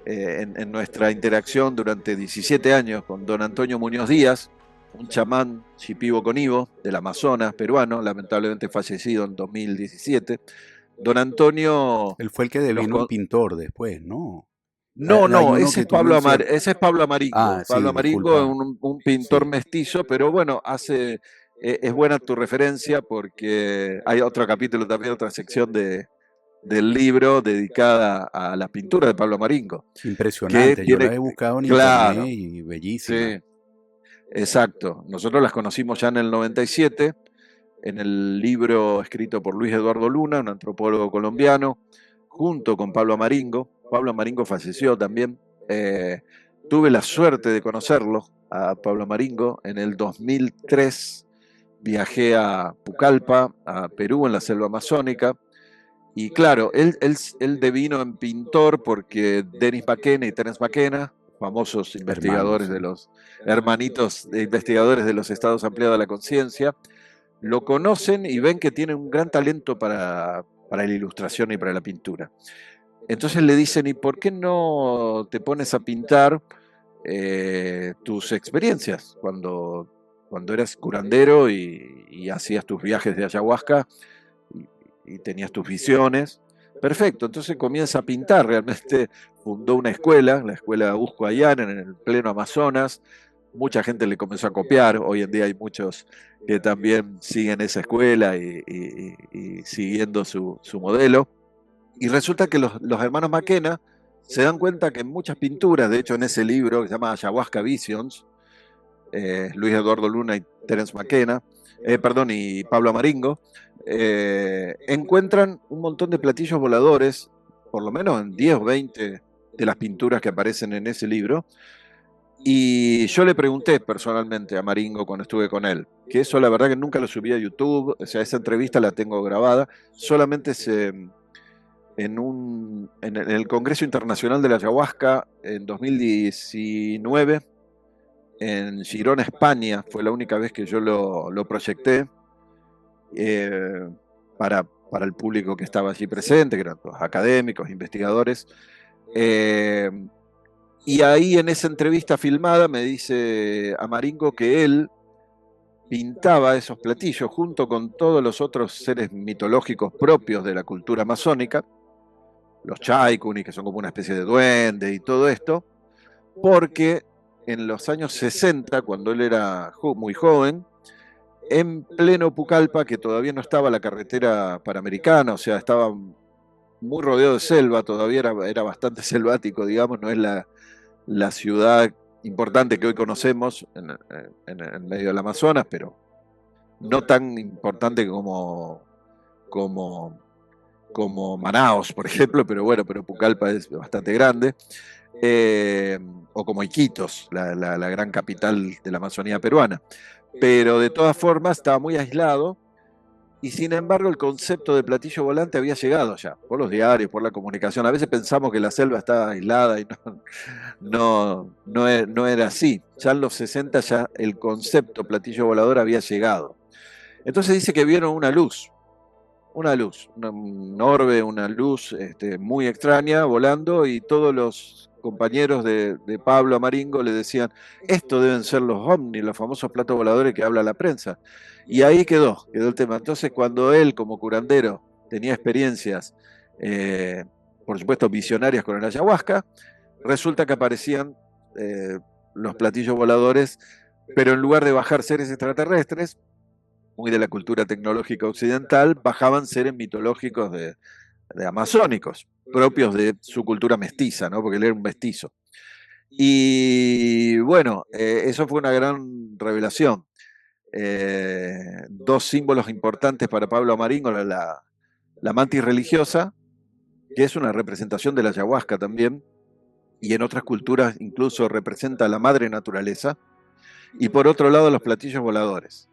en nuestra interacción durante 17 años con don Antonio Muñoz Díaz, un chamán shipibo conibo del Amazonas peruano, lamentablemente fallecido en 2017. Don Antonio... Él fue el que devino un pintor después, ¿no? Hay No, uno ese que es tú mencionas. Ese es Pablo Amaringo. Ah, Pablo sí, Amaringo es disculpa. un pintor Sí. mestizo, pero bueno, es buena tu referencia porque hay otro capítulo también, otra sección del libro dedicada a la pintura de Pablo Amaringo, que Impresionante. Yo tiene, la he buscado en internet claro, y bellísima. sí, exacto. Nosotros las conocimos ya en el 97, en el libro escrito por Luis Eduardo Luna, un antropólogo colombiano, junto con Pablo Amaringo. Pablo Amaringo falleció también. Tuve la suerte de conocerlo, a Pablo Amaringo, en el 2003. Viajé a Pucallpa, a Perú, en la selva amazónica. Y claro, él devino en pintor porque Denis McKenna y Terence McKenna, famosos Hermanos, investigadores sí. de los hermanitos de investigadores de los estados ampliados de la conciencia, lo conocen y ven que tiene un gran talento para la ilustración y para la pintura. Entonces le dicen, ¿y por qué no te pones a pintar tus experiencias cuando eras curandero y hacías tus viajes de ayahuasca y tenías tus visiones? Perfecto, entonces comienza a pintar, realmente fundó una escuela, la escuela Usco Ayán, en el pleno Amazonas. Mucha gente le comenzó a copiar, hoy en día hay muchos que también siguen esa escuela y siguiendo su modelo. Y resulta que los hermanos McKenna se dan cuenta que en muchas pinturas, de hecho en ese libro que se llama Ayahuasca Visions, Luis Eduardo Luna y Terence McKenna, y Pablo Amaringo, encuentran un montón de platillos voladores, por lo menos en 10 o 20 de las pinturas que aparecen en ese libro, Y yo le pregunté personalmente a Maringo cuando estuve con él, que eso la verdad que nunca lo subí a YouTube, o sea, esa entrevista la tengo grabada, solamente en el Congreso Internacional de la Ayahuasca en 2019, en Girona, España, fue la única vez que yo lo proyecté eh, para el público que estaba allí presente, que eran todos académicos, investigadores. Eh, y ahí en esa entrevista filmada me dice a Maringo que él pintaba esos platillos junto con todos los otros seres mitológicos propios de la cultura amazónica, los chaikuni, que son como una especie de duende y todo esto, porque en los años 60, cuando él era muy joven, en pleno Pucallpa, que todavía no estaba la carretera panamericana, o sea, estaba muy rodeado de selva, todavía era bastante selvático, digamos, no es la ciudad importante que hoy conocemos en medio del Amazonas, pero no tan importante como, como Manaos, por ejemplo, pero bueno, pero Pucallpa es bastante grande, eh, o como Iquitos, la gran capital de la Amazonía peruana. Pero de todas formas estaba muy aislado y sin embargo el concepto de platillo volante había llegado ya, por los diarios, por la comunicación. A veces pensamos que la selva estaba aislada y no era así. Ya en los 60 ya el concepto platillo volador había llegado. Entonces dice que vieron un orbe, una luz muy extraña volando y todos los compañeros de Pablo Maringo le decían, esto deben ser los ovnis, los famosos platos voladores que habla la prensa. Y ahí quedó el tema. Entonces cuando él como curandero tenía experiencias, eh, por supuesto visionarias con el ayahuasca, resulta que aparecían los platillos voladores, pero en lugar de bajar seres extraterrestres, muy de la cultura tecnológica occidental, bajaban seres mitológicos de amazónicos, propios de su cultura mestiza, ¿no? Porque él era un mestizo. Y bueno, eso fue una gran revelación. Dos símbolos importantes para Pablo Maringo, la mantis religiosa, que es una representación de la ayahuasca también, y en otras culturas incluso representa a la madre naturaleza, y por otro lado los platillos voladores.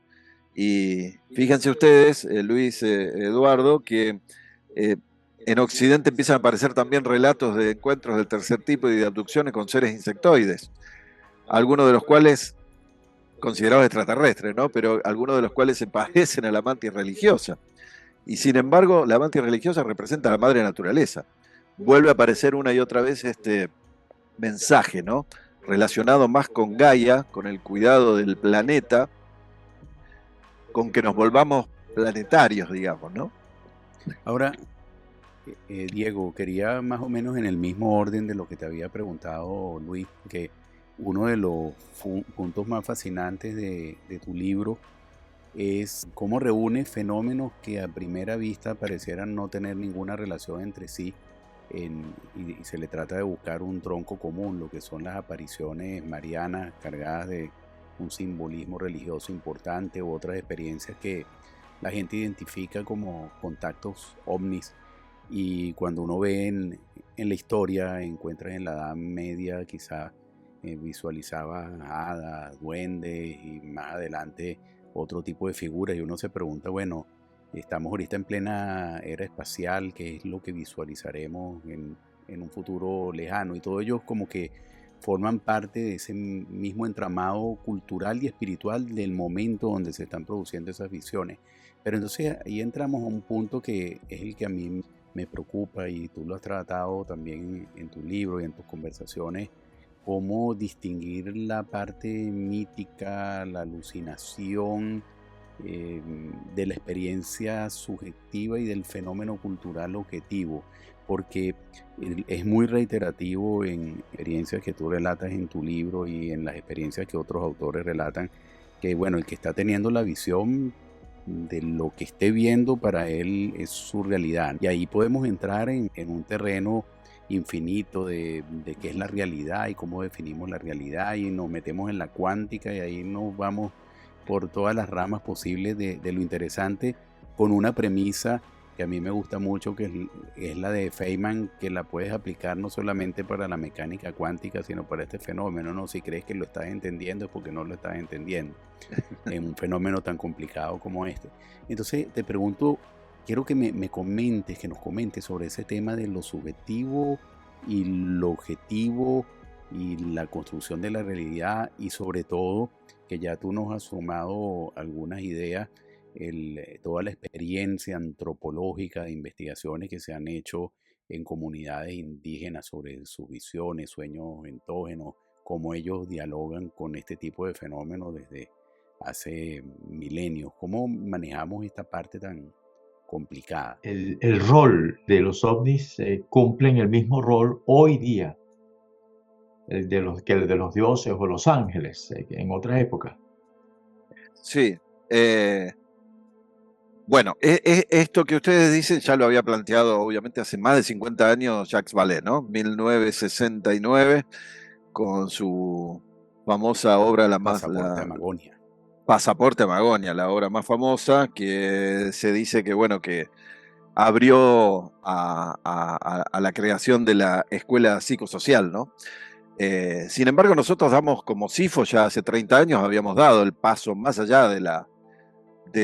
Y fíjense ustedes, Luis, Eduardo, que eh, en Occidente empiezan a aparecer también relatos de encuentros del tercer tipo y de abducciones con seres insectoides, algunos de los cuales considerados extraterrestres, ¿no? Pero algunos de los cuales se parecen a la mantis religiosa. Y sin embargo, la mantis religiosa representa a la madre naturaleza. Vuelve a aparecer una y otra vez este mensaje, ¿no? Relacionado más con Gaia, con el cuidado del planeta, con que nos volvamos planetarios, digamos, ¿no? Ahora, Diego, quería más o menos en el mismo orden de lo que te había preguntado Luis, que uno de los puntos más fascinantes de tu libro es cómo reúne fenómenos que a primera vista parecieran no tener ninguna relación entre sí y se le trata de buscar un tronco común, lo que son las apariciones marianas cargadas de un simbolismo religioso importante u otras experiencias que la gente identifica como contactos ovnis. Y cuando uno ve en la historia, encuentras en la Edad Media quizá visualizaba hadas, duendes y más adelante otro tipo de figuras y uno se pregunta, bueno, estamos ahorita en plena era espacial, ¿qué es lo que visualizaremos en un futuro lejano? Y todo ello como que forman parte de ese mismo entramado cultural y espiritual del momento donde se están produciendo esas visiones. Pero entonces ahí entramos a un punto que es el que a mí me preocupa y tú lo has tratado también en tu libro y en tus conversaciones, cómo distinguir la parte mítica, la alucinación de la experiencia subjetiva y del fenómeno cultural objetivo, porque es muy reiterativo en experiencias que tú relatas en tu libro y en las experiencias que otros autores relatan, que bueno, el que está teniendo la visión de lo que esté viendo para él es su realidad. Y ahí podemos entrar en un terreno infinito de qué es la realidad y cómo definimos la realidad y nos metemos en la cuántica y ahí nos vamos por todas las ramas posibles de lo interesante con una premisa que a mí me gusta mucho, que es la de Feynman, que la puedes aplicar no solamente para la mecánica cuántica, sino para este fenómeno, ¿no? Si crees que lo estás entendiendo es porque no lo estás entendiendo en un fenómeno tan complicado como este. Entonces te pregunto, quiero que me comentes, que nos comentes sobre ese tema de lo subjetivo y lo objetivo y la construcción de la realidad, y sobre todo que ya tú nos has sumado algunas ideas, toda la experiencia antropológica de investigaciones que se han hecho en comunidades indígenas sobre sus visiones, sueños entógenos, cómo ellos dialogan con este tipo de fenómenos desde hace milenios. ¿Cómo manejamos esta parte tan complicada? El rol de los ovnis cumplen el mismo rol hoy día que el de los dioses o los ángeles en otra época. Sí. Bueno, esto que ustedes dicen ya lo había planteado obviamente hace más de 50 años Jacques Vallée, ¿no? 1969, con su famosa obra, Pasaporte a Magonia. Pasaporte a Magonia, la obra más famosa, que se dice que, bueno, que abrió a la creación de la escuela psicosocial, ¿no? Sin embargo, nosotros damos, como CIFO ya hace 30 años, habíamos dado el paso más allá de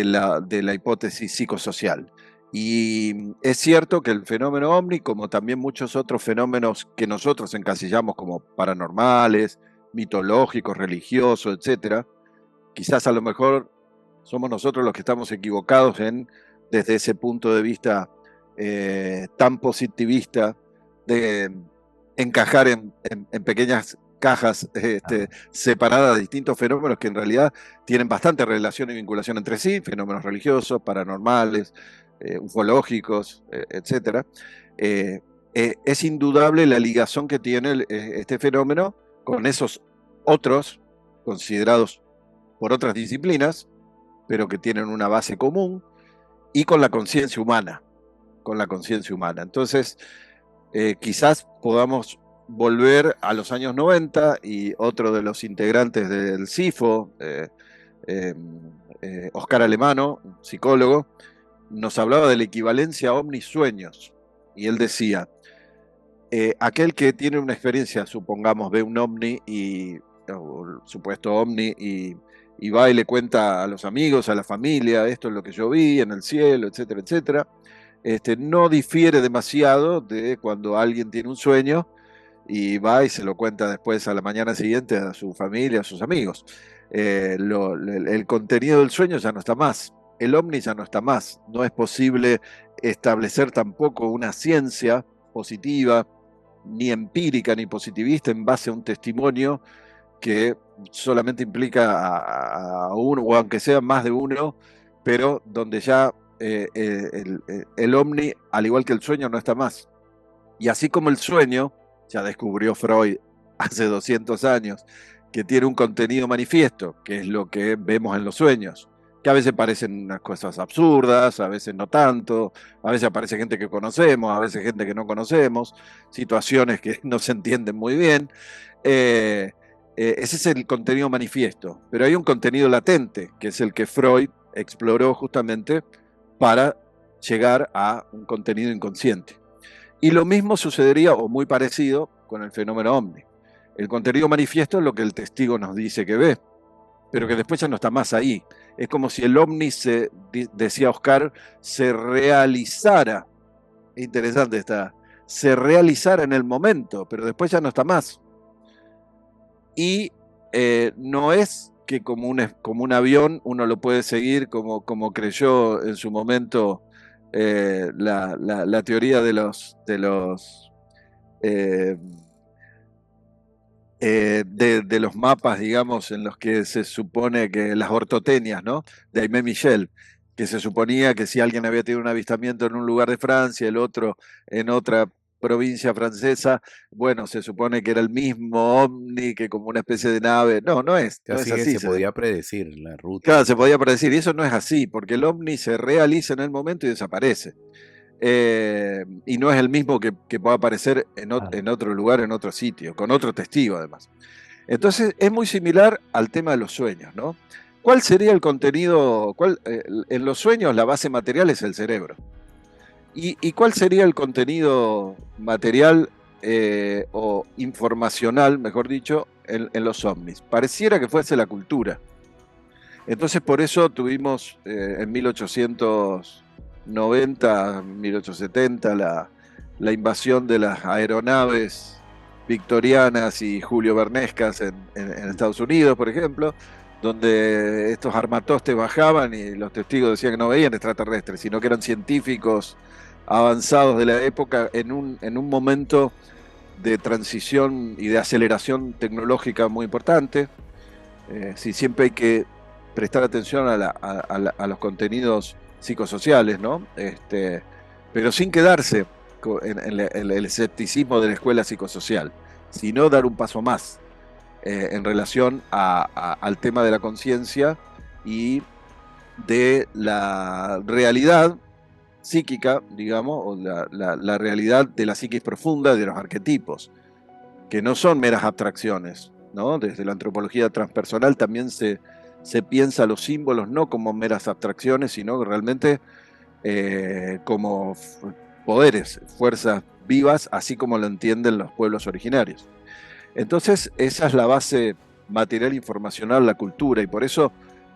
la hipótesis psicosocial. Y es cierto que el fenómeno ovni, como también muchos otros fenómenos que nosotros encasillamos como paranormales, mitológicos, religiosos, etcétera, quizás a lo mejor somos nosotros los que estamos equivocados desde ese punto de vista tan positivista de encajar en pequeñas cajas separadas de distintos fenómenos que en realidad tienen bastante relación y vinculación entre sí, fenómenos religiosos, paranormales, ufológicos, etcétera. Es indudable la ligación que tiene este fenómeno con esos otros considerados por otras disciplinas, pero que tienen una base común, y con la conciencia humana, Entonces, quizás podamos volver a los años 90, y otro de los integrantes del CIFO, Oscar Alemano, un psicólogo, nos hablaba de la equivalencia ovni-sueños, y él decía, aquel que tiene una experiencia, supongamos, ve un ovni, o el supuesto ovni, y va y le cuenta a los amigos, a la familia, esto es lo que yo vi en el cielo, etcétera, etcétera, no difiere demasiado de cuando alguien tiene un sueño y va y se lo cuenta después a la mañana siguiente a su familia, a sus amigos. El contenido del sueño ya no está más, el ovni ya no está más, no es posible establecer tampoco una ciencia positiva, ni empírica, ni positivista en base a un testimonio que solamente implica a uno, o aunque sea más de uno, pero donde ya el ovni, al igual que el sueño, no está más. Y así como el sueño, ya descubrió Freud hace 200 años, que tiene un contenido manifiesto, que es lo que vemos en los sueños, que a veces parecen unas cosas absurdas, a veces no tanto, a veces aparece gente que conocemos, a veces gente que no conocemos, situaciones que no se entienden muy bien. Ese es el contenido manifiesto, pero hay un contenido latente, que es el que Freud exploró justamente para llegar a un contenido inconsciente. Y lo mismo sucedería, o muy parecido, con el fenómeno ovni. El contenido manifiesto es lo que el testigo nos dice que ve, pero que después ya no está más ahí. Es como si el ovni, decía Oscar, se realizara, interesante se realizara en el momento, pero después ya no está más. Y no es que como un avión uno lo puede seguir como creyó en su momento la teoría de los mapas, digamos, en los que se supone que las ortotenias, ¿no? De Aimé Michel, que se suponía que si alguien había tenido un avistamiento en un lugar de Francia, el otro en otra provincia francesa, bueno, se supone que era el mismo ovni, que como una especie de nave. No es así. Se podía predecir la ruta. Claro, se podía predecir, y eso no es así, porque el ovni se realiza en el momento y desaparece. Y no es el mismo que pueda aparecer en otro lugar, en otro sitio, con otro testigo además. Entonces es muy similar al tema de los sueños, ¿no? ¿Cuál sería el contenido? En los sueños la base material es el cerebro. ¿Y cuál sería el contenido material o informacional, mejor dicho, en los ovnis? Pareciera que fuese la cultura. Entonces por eso tuvimos en 1890, 1870 la invasión de las aeronaves victorianas y julio-vernescas en Estados Unidos, por ejemplo, donde estos armatostes bajaban y los testigos decían que no veían extraterrestres, sino que eran científicos avanzados de la época en un momento de transición y de aceleración tecnológica muy importante. Sí, siempre hay que prestar atención a los contenidos psicosociales, ¿no? Pero sin quedarse en el escepticismo de la escuela psicosocial, sino dar un paso más en relación al tema de la conciencia y de la realidad psíquica, digamos, o la realidad de la psiquis profunda de los arquetipos, que no son meras abstracciones, ¿no? Desde la antropología transpersonal también se piensa los símbolos no como meras abstracciones, sino realmente como poderes, fuerzas vivas, así como lo entienden los pueblos originarios. Entonces, esa es la base material informacional, la cultura, y por eso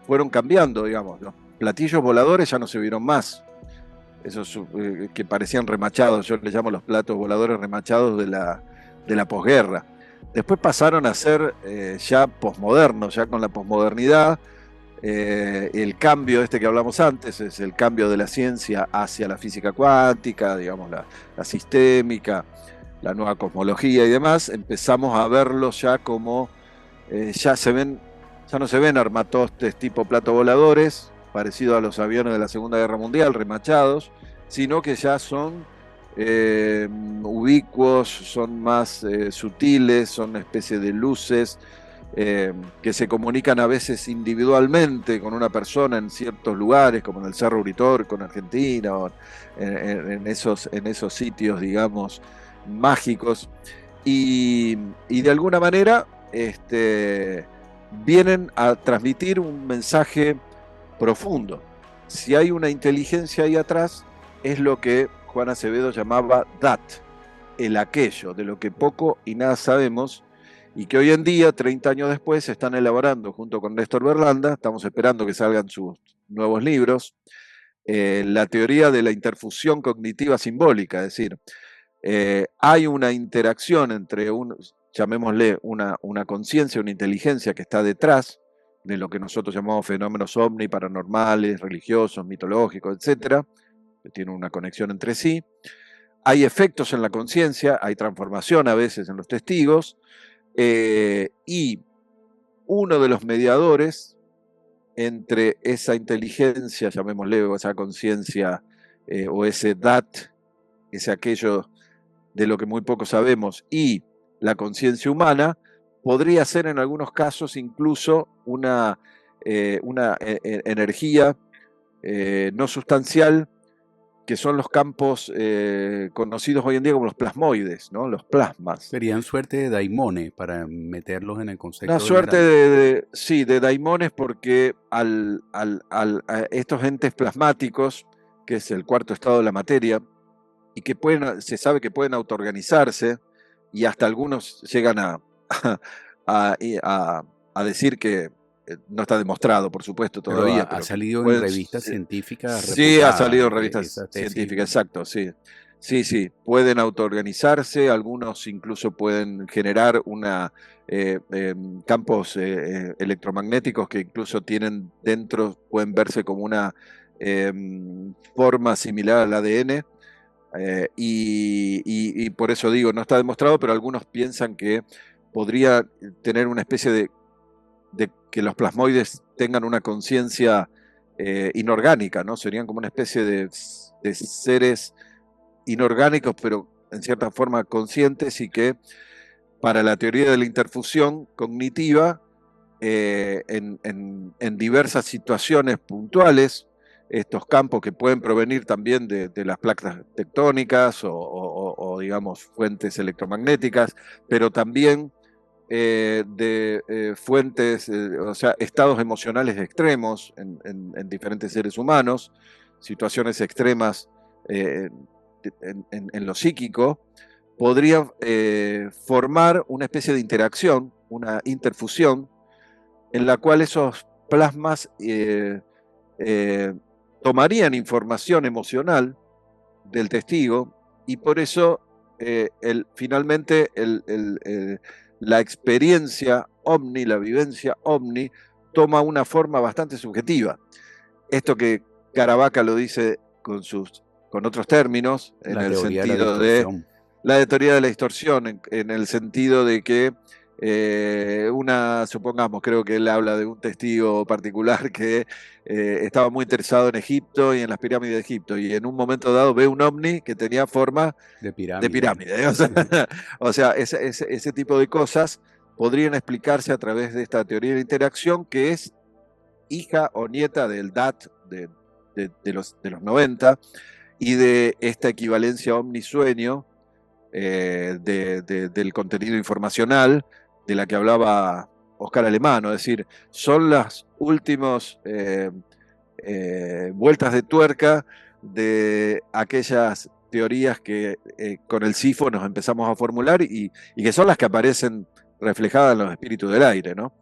fueron cambiando, digamos. Los platillos voladores ya no se vieron más, esos que parecían remachados, yo les llamo los platos voladores remachados de la posguerra. Después pasaron a ser ya posmodernos, ya con la posmodernidad. El cambio este que hablamos antes es el cambio de la ciencia hacia la física cuántica, digamos, la sistémica, la nueva cosmología y demás. Empezamos a verlos ya como, ya no se ven armatostes tipo plato voladores, parecidos a los aviones de la Segunda Guerra Mundial, remachados, sino que ya son ubicuos, son más sutiles, son una especie de luces que se comunican a veces individualmente con una persona en ciertos lugares, como en el Cerro Uritorco, en Argentina, o en esos sitios, digamos, mágicos. Y de alguna manera vienen a transmitir un mensaje profundo. Si hay una inteligencia ahí atrás, es lo que Juan Acevedo llamaba that, el aquello, de lo que poco y nada sabemos, y que hoy en día, 30 años después, se están elaborando junto con Néstor Berlanda, estamos esperando que salgan sus nuevos libros, la teoría de la interfusión cognitiva simbólica, es decir, hay una interacción entre, llamémosle, una conciencia, una inteligencia que está detrás de lo que nosotros llamamos fenómenos ovni, paranormales, religiosos, mitológicos, etcétera, que tienen una conexión entre sí. Hay efectos en la conciencia, hay transformación a veces en los testigos, y uno de los mediadores entre esa inteligencia, llamémosle, o esa conciencia, o ese dat, ese aquello de lo que muy poco sabemos, y la conciencia humana, podría ser en algunos casos incluso una energía no sustancial, que son los campos conocidos hoy en día como los plasmoides, ¿no? Los plasmas. Serían suerte de daimone para meterlos en el concepto Una suerte general. sí, de daimones, porque a estos entes plasmáticos, que es el cuarto estado de la materia, y que se sabe que pueden autoorganizarse, y hasta algunos llegan a decir que no está demostrado, por supuesto, Pero todavía, ha pero que salido en pueden, revistas científicas sí, ha salido reputadas en revistas esa tesis. científicas, exacto, sí. Sí, sí, pueden autoorganizarse, algunos incluso pueden generar campos electromagnéticos que incluso tienen dentro, pueden verse como una forma similar al ADN. Y por eso digo, no está demostrado, pero algunos piensan que podría tener una especie de que los plasmoides tengan una conciencia inorgánica, ¿no? Serían como una especie de seres inorgánicos, pero en cierta forma conscientes, y que para la teoría de la interfusión cognitiva, en diversas situaciones puntuales, estos campos que pueden provenir también de las placas tectónicas o, digamos, fuentes electromagnéticas, pero también de fuentes, o sea, estados emocionales extremos en diferentes seres humanos, situaciones extremas eh, en lo psíquico, podría formar una especie de interacción, una interfusión, en la cual esos plasmas tomarían información emocional del testigo y por eso finalmente la experiencia ovni, la vivencia ovni, toma una forma bastante subjetiva. Esto que Caravaca lo dice con otros términos, en el sentido de la teoría de la distorsión, en el sentido de que supongamos, creo que él habla de un testigo particular que estaba muy interesado en Egipto y en las pirámides de Egipto, y en un momento dado ve un ovni que tenía forma de pirámide. O sea, ese tipo de cosas podrían explicarse a través de esta teoría de interacción, que es hija o nieta del DAT de los 90, y de esta equivalencia omnisueño del contenido informacional de la que hablaba Oscar Alemano. Es decir, son las últimas vueltas de tuerca de aquellas teorías que con el SIFO nos empezamos a formular y que son las que aparecen reflejadas en los espíritus del aire, ¿no?